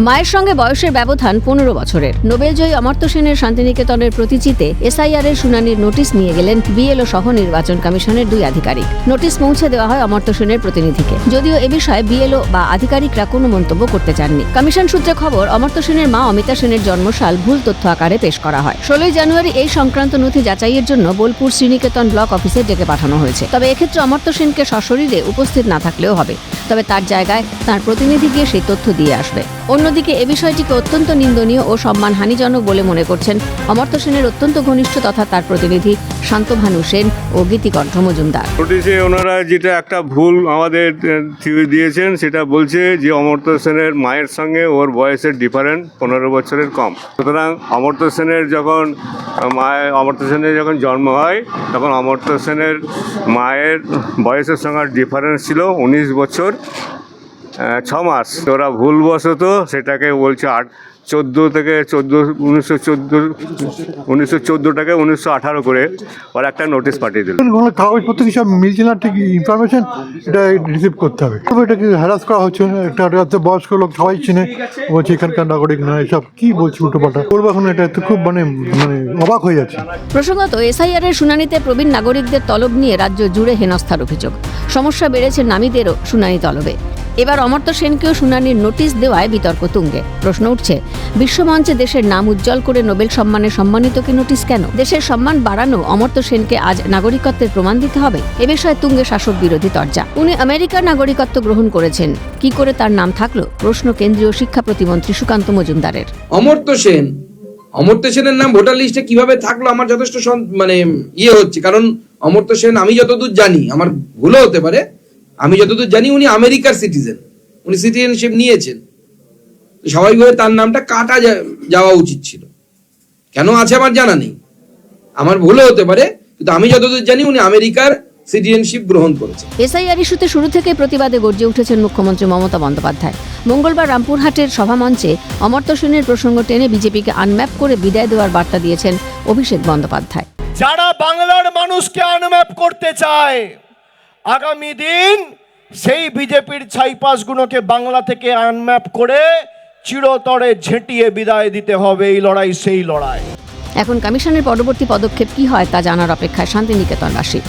মায়ের সঙ্গে বয়সের ব্যবধান 15 বছরের। নোবেলজয়ী অমর্ত্য সেনের শান্তিনিকেতনের প্রতিচিতে এসআইআর এর শুনানির নোটিশ নিয়ে গেলেন বিএলও সহ নির্বাচন কমিশনের 2 আধিকারিক। নোটিশ পৌঁছে দেওয়া হয় অমর্ত্য সেনের প্রতিনিধিকে। যদিও এ বিষয়ে বিএলও বা আধিকারিকরা কোনো মন্তব্য করতে চাননি। কমিশন সূত্রে খবর, অমর্ত্য সেনের মা অমিতা সেনের জন্মসাল ভুল তথ্য আকারে পেশ করা হয়। 16 জানুয়ারি এই সংক্রান্ত নথি যাচাইয়ের জন্য বোলপুর শ্রীনিকেতন ব্লক অফিসে ডেকে পাঠানো হয়েছে। তবে এক্ষেত্রে অমর্ত্য সেনকে সশরীরে উপস্থিত না থাকলেও হবে, তবে তার জায়গায় তার প্রতিনিধি গিয়ে সেই তথ্য দিয়ে আসবে। অন্যদিকে এ বিষয়টিকে অত্যন্ত নিন্দনীয় ও সম্মানহানিজনক বলে মনে করছেন অমর্ত্য সেনের অত্যন্ত ঘনিষ্ঠ তথা তার প্রতিনিধি শান্তভানু সেন ও গীতিকণ্ঠ মজুমদার। নোটিশে ওনারা যেটা একটা ভুল আমাদের দিয়েছেন, সেটা বলছে যে অমর্ত্য সেনের মায়ের সঙ্গে ওর বয়সের ডিফারেন্ট 15 বছরের কম। সুতরাং অমর্ত্য সেনের যখন জন্ম হয় তখন অমর্ত্য সেনের মায়ের বয়সের সঙ্গে ডিফারেন্স ছিল 19 বছর 6 মাস। ওরা ভুলবশত সেটাকে বলছে 1914টাকে 1918 করে ওরা একটা নোটিশ পাঠিয়ে দিল। কাগজপত্র কি সব মিলছে না, ঠিক ইনফরমেশন এটা রিসিভ করতে হবে। এটাকে হ্যারাস করা হচ্ছে, একটা বয়স্ক লোক সবাই চিনে, বলছে এখানকার নাগরিক না, এসব কি বলছি উল্টোপাল্টা করবো। এখন এটা তো খুব মানে অবাক হয়ে যাচ্ছে। প্রসঙ্গত, এসআইআর এর শুনানিতে প্রবীণ নাগরিকদের তলব নিয়ে রাজ্য জুড়ে হেনস্থার অভিযোগ। সমস্যা বেড়েছে নামীদেরও শুনানি তলবে। এবার অমর্ত্য সেনকেও শুনানির নোটিশ দেওয়ায় বিতর্ক তুঙ্গে। প্রশ্ন উঠছে, বিশ্বমঞ্চে দেশের নাম উজ্জ্বল করে নোবেল সম্মানে সম্মানিতকে নোটিশ কেন? দেশের সম্মান বাড়ানো অমর্ত্য সেনকে আজ নাগরিকত্বের প্রমাণ দিতে হবে? এ বিষয়ে তুঙ্গে শাসক বিরোধী তরজা। উনি আমেরিকার নাগরিকত্ব গ্রহণ করেছেন, কি করে তার নাম থাকলো? প্রশ্ন কেন্দ্রীয় শিক্ষা প্রতিমন্ত্রী সুকান্ত মজুমদারের। অমর্ত্য সেনের নাম ভোটার লিস্টে কিভাবে থাকলো আমার যথেষ্ট হচ্ছে, কারণ অমর্ত্য সেন, আমি যতদূর জানি, আমার ভুলও হতে পারে, আমি যতদূর জানি উনি আমেরিকার সিটিজেন, উনি সিটিজেনশিপ নিয়েছেন। স্বাভাবিকভাবে তার নামটা কাটা যাওয়া উচিত ছিল। কেন আছে আমার জানা নেই, আমার ভুলও হতে পারে, কিন্তু আমি যতদূর জানি উনি আমেরিকার সিটিজেনশিপ গ্রহণ করেছেন। এসআইআর ইস্যুতে শুরু থেকে প্রতিবাদে গর্জে উঠেছেন মুখ্যমন্ত্রী মমতা বন্দ্যোপাধ্যায়। মঙ্গলবার রামপুরহাটের সভামঞ্চে অমর্ত্য সেনের প্রসঙ্গ টেনে বিজেপিকে আনম্যাপ করে বিদায় দেওয়ার বার্তা দিয়েছেন অভিষেক বন্দ্যোপাধ্যায়। যারা বাংলার মানুষকে আনম্যাপ করতে চায়, আগামী দিন সেই বিজেপির ছাইপাসগুলোকে বাংলা থেকে আনম্যাপ করে চিরতরে ঝেঁটিয়ে বিদায় দিতে হবে। এই লড়াই সেই লড়াই। এখন কমিশনের পরবর্তী পদক্ষেপ কি হয় তা জানার অপেক্ষায় শান্তিনিকেতনবাসী।